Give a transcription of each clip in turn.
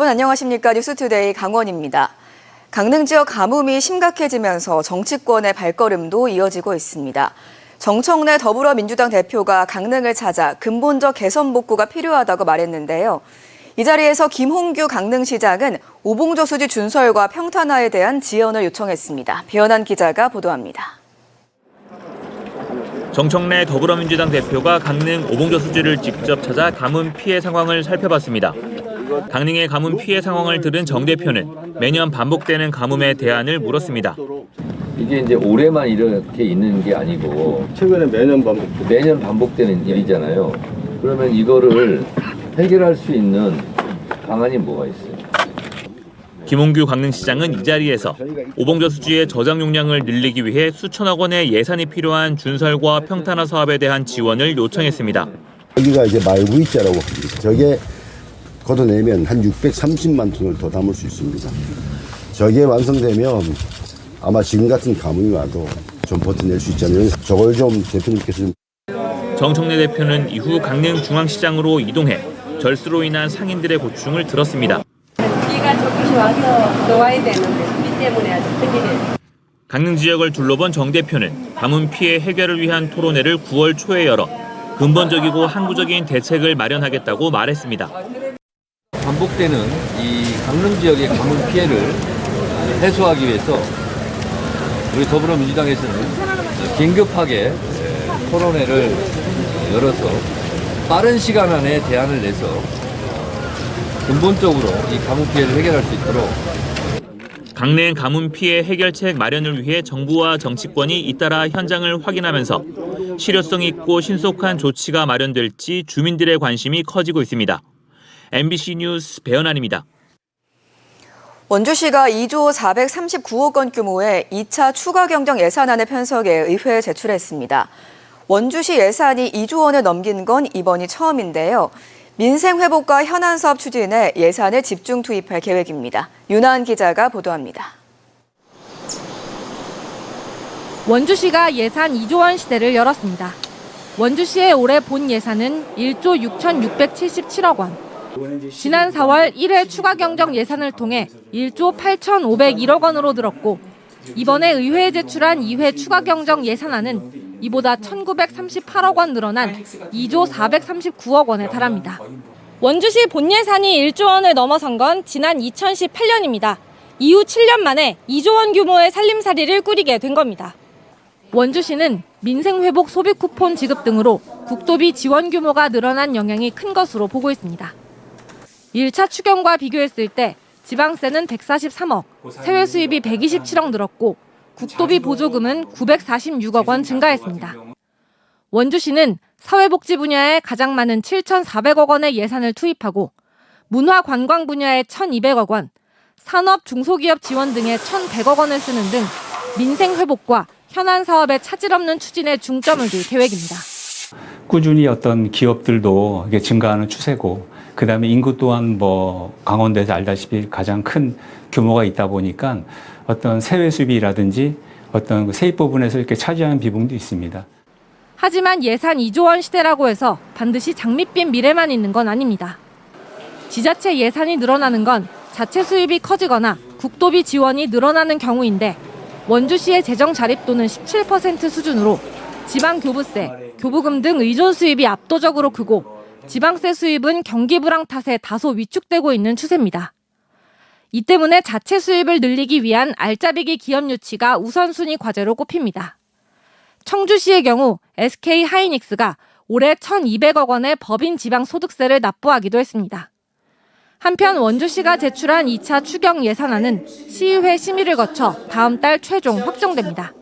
여러분 안녕하십니까? 뉴스투데이 강원입니다. 강릉 지역 가뭄이 심각해지면서 정치권의 발걸음도 이어지고 있습니다. 정청래 더불어민주당 대표가 강릉을 찾아 근본적 개선 복구가 필요하다고 말했는데요. 이 자리에서 김홍규 강릉시장은 오봉조 수지 준설과 평탄화에 대한 지원을 요청했습니다. 배현한 기자가 보도합니다. 정청래 더불어민주당 대표가 강릉 오봉조 수지를 직접 찾아 가뭄 피해 상황을 살펴봤습니다. 강릉의 가뭄 피해 상황을 들은 정 대표는 매년 반복되는 가뭄에 대안을 물었습니다. 이게 이제 올해만 이렇게 있는 게 아니고 최근에 매년 반복되는 일이잖아요. 그러면 이거를 해결할 수 있는 방안이 뭐가 있어요? 김홍규 강릉시장은 이 자리에서 오봉조 수지의 저장 용량을 늘리기 위해 수천억 원의 예산이 필요한 준설과 평탄화 사업에 대한 지원을 요청했습니다. 여기가 이제 말구이자라고 합니다. 저게 걷어내면 한 630만 톤을 더 담을 수 있습니다. 저게 완성되면 아마 지금 같은 가뭄이 와도 좀 버텨낼 수 있잖아요. 저걸 좀 대표님께서 좀. 정청래 대표는 이후 강릉 중앙시장으로 이동해 절수로 인한 상인들의 고충을 들었습니다. 비가 조금씩 와서 놓아야 되는데 비 때문에 아주 큰일이에요. 강릉 지역을 둘러본 정 대표는 가뭄 피해 해결을 위한 토론회를 9월 초에 열어 근본적이고 항구적인 대책을 마련하겠다고 말했습니다. 반복되는 이 강릉 지역의 가뭄 피해를 해소하기 위해서 우리 더불어민주당에서는 긴급하게 토론회를 열어서 빠른 시간 안에 대안을 내서 근본적으로 이 가뭄 피해를 해결할 수 있도록. 강릉 가뭄 피해 해결책 마련을 위해 정부와 정치권이 잇따라 현장을 확인하면서 실효성 있고 신속한 조치가 마련될지 주민들의 관심이 커지고 있습니다. MBC 뉴스 배현환입니다. 원주시가 2조 439억 원 규모의 2차 추가 경정 예산안을 편성해 의회에 제출했습니다. 원주시 예산이 2조 원을 넘긴 건 이번이 처음인데요. 민생 회복과 현안 사업 추진에 예산을 집중 투입할 계획입니다. 윤하은 기자가 보도합니다. 원주시가 예산 2조 원 시대를 열었습니다. 원주시의 올해 본 예산은 1조 6,677억 원. 지난 4월 1회 추가 경정 예산을 통해 1조 8,501억 원으로 늘었고 이번에 의회에 제출한 2회 추가 경정 예산안은 이보다 1,938억 원 늘어난 2조 439억 원에 달합니다. 원주시 본 예산이 1조 원을 넘어선 건 지난 2018년입니다. 이후 7년 만에 2조 원 규모의 살림살이를 꾸리게 된 겁니다. 원주시는 민생회복 소비 쿠폰 지급 등으로 국도비 지원 규모가 늘어난 영향이 큰 것으로 보고 있습니다. 1차 추경과 비교했을 때 지방세는 143억, 세외 수입이 127억 늘었고 국도비 보조금은 946억 원 증가했습니다. 원주시는 사회복지 분야에 가장 많은 7,400억 원의 예산을 투입하고 문화관광 분야에 1,200억 원, 산업 중소기업 지원 등에 1,100억 원을 쓰는 등 민생 회복과 현안 사업에 차질 없는 추진에 중점을 둘 계획입니다. 꾸준히 어떤 기업들도 이게 증가하는 추세고, 그다음에 인구 또한 강원도에서 알다시피 가장 큰 규모가 있다 보니까 어떤 세외 수입이라든지 어떤 세입 부분에서 이렇게 차지하는 비중도 있습니다. 하지만 예산 2조 원 시대라고 해서 반드시 장밋빛 미래만 있는 건 아닙니다. 지자체 예산이 늘어나는 건 자체 수입이 커지거나 국도비 지원이 늘어나는 경우인데 원주시의 재정 자립도는 17% 수준으로 지방 교부세, 교부금 등 의존 수입이 압도적으로 크고 지방세 수입은 경기 불황 탓에 다소 위축되고 있는 추세입니다. 이 때문에 자체 수입을 늘리기 위한 알짜배기 기업 유치가 우선순위 과제로 꼽힙니다. 청주시의 경우 SK 하이닉스가 올해 1,200억 원의 법인 지방 소득세를 납부하기도 했습니다. 한편 원주시가 제출한 2차 추경 예산안은 시의회 심의를 거쳐 다음 달 최종 확정됩니다.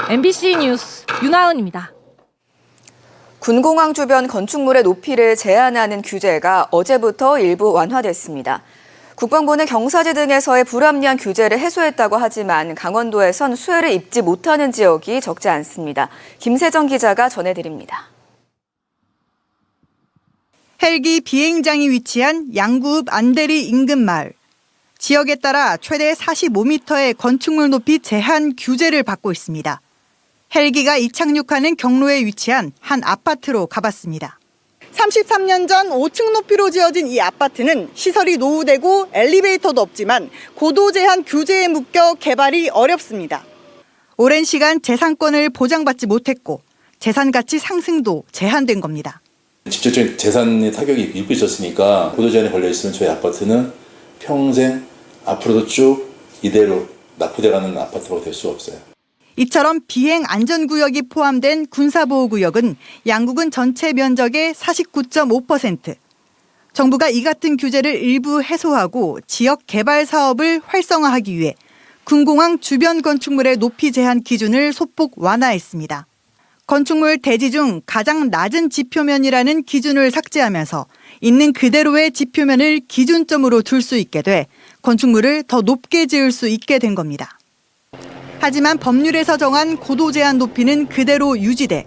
MBC 뉴스 윤하은입니다. 군공항 주변 건축물의 높이를 제한하는 규제가 어제부터 일부 완화됐습니다. 국방부는 경사지 등에서의 불합리한 규제를 해소했다고 하지만 강원도에선 수혜를 입지 못하는 지역이 적지 않습니다. 김세정 기자가 전해드립니다. 헬기 비행장이 위치한 양구읍 안대리 인근 마을. 지역에 따라 최대 45m의 건축물 높이 제한 규제를 받고 있습니다. 헬기가 이착륙하는 경로에 위치한 한 아파트로 가봤습니다. 33년 전 5층 높이로 지어진 이 아파트는 시설이 노후되고 엘리베이터도 없지만 고도 제한 규제에 묶여 개발이 어렵습니다. 오랜 시간 재산권을 보장받지 못했고 재산 가치 상승도 제한된 겁니다. 직접적인 재산의 타격이 입고 있었으니까 고도 제한에 걸려 있으면 저희 아파트는 평생 앞으로도 쭉 이대로 납부돼가는 아파트로 될 수 없어요. 이처럼 비행 안전구역이 포함된 군사보호구역은 양구군 전체 면적의 49.5%. 정부가 이 같은 규제를 일부 해소하고 지역 개발 사업을 활성화하기 위해 군공항 주변 건축물의 높이 제한 기준을 소폭 완화했습니다. 건축물 대지 중 가장 낮은 지표면이라는 기준을 삭제하면서 있는 그대로의 지표면을 기준점으로 둘 수 있게 돼 건축물을 더 높게 지을 수 있게 된 겁니다. 하지만 법률에서 정한 고도 제한 높이는 그대로 유지돼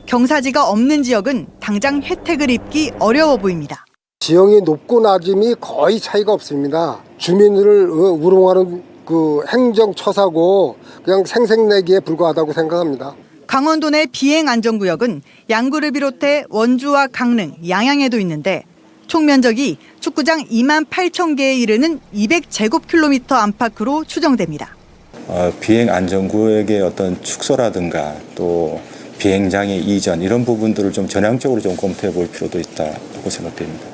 경사지가 없는 지역은 당장 혜택을 입기 어려워 보입니다. 지형이 높고 낮음이 거의 차이가 없습니다. 주민들을 우롱하는 그 행정처사고 그냥 생색내기에 불과하다고 생각합니다. 강원도 내 비행 안전구역은 양구를 비롯해 원주와 강릉, 양양에도 있는데 총 면적이 축구장 2만 8천 개에 이르는 200제곱킬로미터 안팎으로 추정됩니다. 비행 안전구역의 어떤 축소라든가 또 비행장의 이전 이런 부분들을 좀 전향적으로 좀 검토해 볼 필요도 있다고 생각됩니다.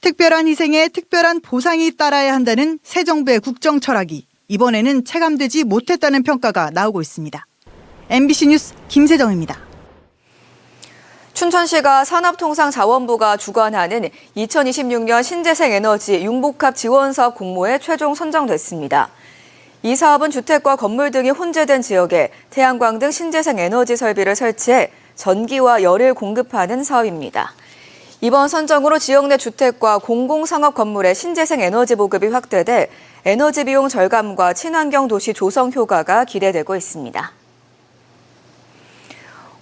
특별한 희생에 특별한 보상이 따라야 한다는 새 정부의 국정 철학이 이번에는 체감되지 못했다는 평가가 나오고 있습니다. MBC 뉴스 김세정입니다. 춘천시가 산업통상자원부가 주관하는 2026년 신재생에너지 융복합 지원사업 공모에 최종 선정됐습니다. 이 사업은 주택과 건물 등이 혼재된 지역에 태양광 등 신재생 에너지 설비를 설치해 전기와 열을 공급하는 사업입니다. 이번 선정으로 지역 내 주택과 공공상업 건물의 신재생 에너지 보급이 확대돼 에너지 비용 절감과 친환경 도시 조성 효과가 기대되고 있습니다.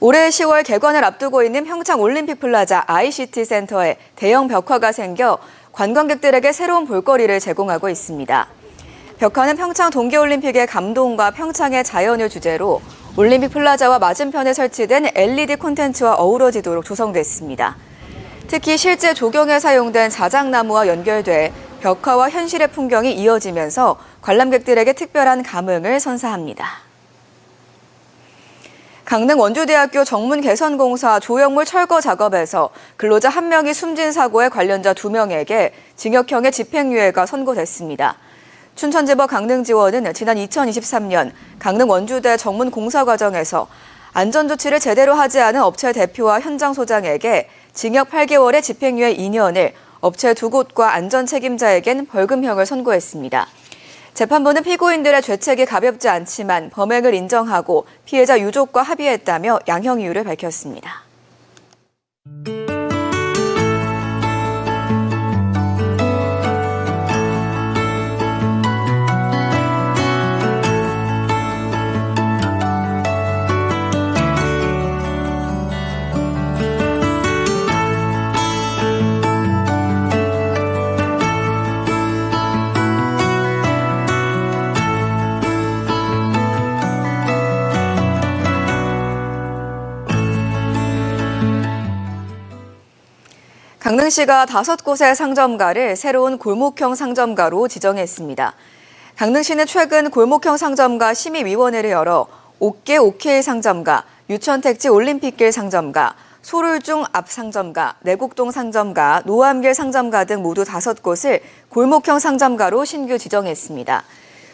올해 10월 개관을 앞두고 있는 평창 올림픽 플라자 ICT 센터에 대형 벽화가 생겨 관광객들에게 새로운 볼거리를 제공하고 있습니다. 벽화는 평창 동계올림픽의 감동과 평창의 자연을 주제로 올림픽 플라자와 맞은편에 설치된 LED 콘텐츠와 어우러지도록 조성됐습니다. 특히 실제 조경에 사용된 자작나무와 연결돼 벽화와 현실의 풍경이 이어지면서 관람객들에게 특별한 감흥을 선사합니다. 강릉 원주대학교 정문개선공사 조형물 철거 작업에서 근로자 1명이 숨진 사고의 관련자 2명에게 징역형의 집행유예가 선고됐습니다. 춘천지법 강릉지원은 지난 2023년 강릉 원주대 정문공사 과정에서 안전조치를 제대로 하지 않은 업체 대표와 현장 소장에게 징역 8개월에 집행유예 2년을, 업체 2곳과 안전 책임자에겐 벌금형을 선고했습니다. 재판부는 피고인들의 죄책이 가볍지 않지만 범행을 인정하고 피해자 유족과 합의했다며 양형 이유를 밝혔습니다. 강릉시가 5곳의 상점가를 새로운 골목형 상점가로 지정했습니다. 강릉시는 최근 골목형 상점가 심의위원회를 열어 옥계 OK 상점가, 유천택지 올림픽길 상점가, 소룰중 앞 상점가, 내곡동 상점가, 노암길 상점가 등 모두 5곳을 골목형 상점가로 신규 지정했습니다.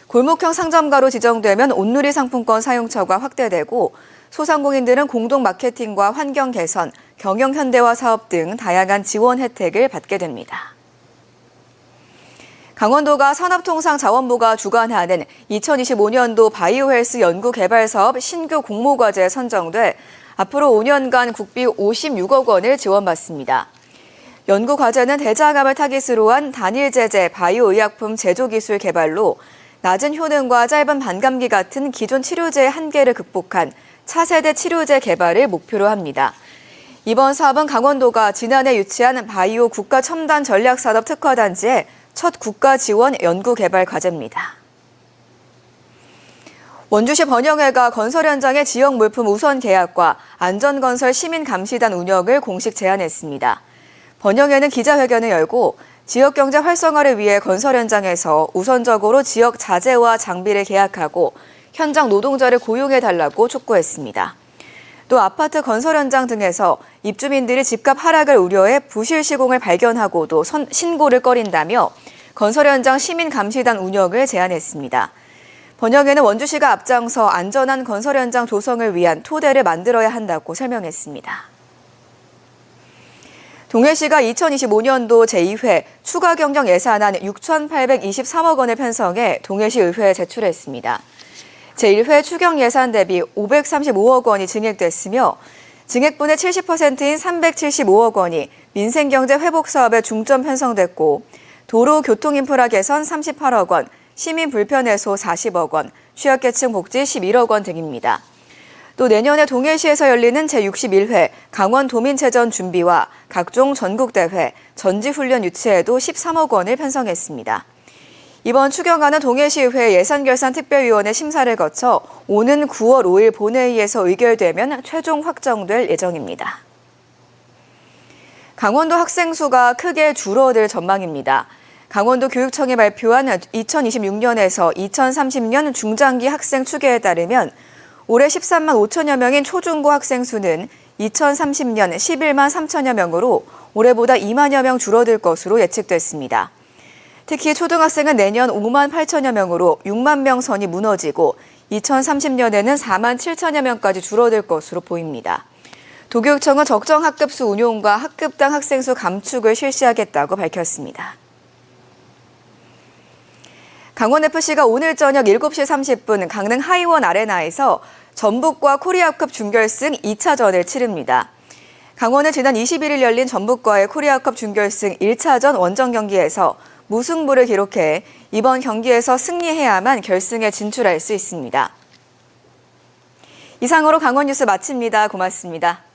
골목형 상점가로 지정되면 온누리 상품권 사용처가 확대되고 소상공인들은 공동 마케팅과 환경 개선, 경영 현대화 사업 등 다양한 지원 혜택을 받게 됩니다. 강원도가 산업통상자원부가 주관하는 2025년도 바이오헬스 연구개발사업 신규 공모과제에 선정돼 앞으로 5년간 국비 56억 원을 지원받습니다. 연구과제는 대장암을 타깃으로 한 단일 제제 바이오의약품 제조기술 개발로 낮은 효능과 짧은 반감기 같은 기존 치료제의 한계를 극복한 차세대 치료제 개발을 목표로 합니다. 이번 사업은 강원도가 지난해 유치한 바이오 국가첨단 전략산업 특화단지의 첫 국가 지원 연구개발 과제입니다. 원주시 번영회가 건설 현장의 지역 물품 우선 계약과 안전건설 시민감시단 운영을 공식 제안했습니다. 번영에는 기자회견을 열고 지역경제 활성화를 위해 건설 현장에서 우선적으로 지역 자재와 장비를 계약하고 현장 노동자를 고용해달라고 촉구했습니다. 또 아파트 건설 현장 등에서 입주민들이 집값 하락을 우려해 부실 시공을 발견하고도 신고를 꺼린다며 건설 현장 시민 감시단 운영을 제안했습니다. 번영에는 원주시가 앞장서 안전한 건설 현장 조성을 위한 토대를 만들어야 한다고 설명했습니다. 동해시가 2025년도 제2회 추가 경정 예산안 6,823억 원을 편성해 동해시 의회에 제출했습니다. 제1회 추경 예산 대비 535억 원이 증액됐으며 증액분의 70%인 375억 원이 민생경제 회복 사업에 중점 편성됐고 도로 교통인프라 개선 38억 원, 시민 불편 해소 40억 원, 취약계층 복지 11억 원 등입니다. 또 내년에 동해시에서 열리는 제61회 강원도민체전 준비와 각종 전국대회, 전지훈련 유치에도 13억 원을 편성했습니다. 이번 추경안은 동해시의회 예산결산특별위원회 심사를 거쳐 오는 9월 5일 본회의에서 의결되면 최종 확정될 예정입니다. 강원도 학생 수가 크게 줄어들 전망입니다. 강원도 교육청이 발표한 2026년에서 2030년 중장기 학생 추계에 따르면 올해 13만 5천여 명인 초중고 학생 수는 2030년 11만 3천여 명으로 올해보다 2만여 명 줄어들 것으로 예측됐습니다. 특히 초등학생은 내년 5만 8천여 명으로 6만 명 선이 무너지고 2030년에는 4만 7천여 명까지 줄어들 것으로 보입니다. 도교육청은 적정 학급수 운용과 학급당 학생 수 감축을 실시하겠다고 밝혔습니다. 강원FC가 오늘 저녁 7시 30분 강릉 하이원 아레나에서 전북과 코리아컵 준결승 2차전을 치릅니다. 강원은 지난 21일 열린 전북과의 코리아컵 준결승 1차전 원정 경기에서 무승부를 기록해 이번 경기에서 승리해야만 결승에 진출할 수 있습니다. 이상으로 강원 뉴스 마칩니다. 고맙습니다.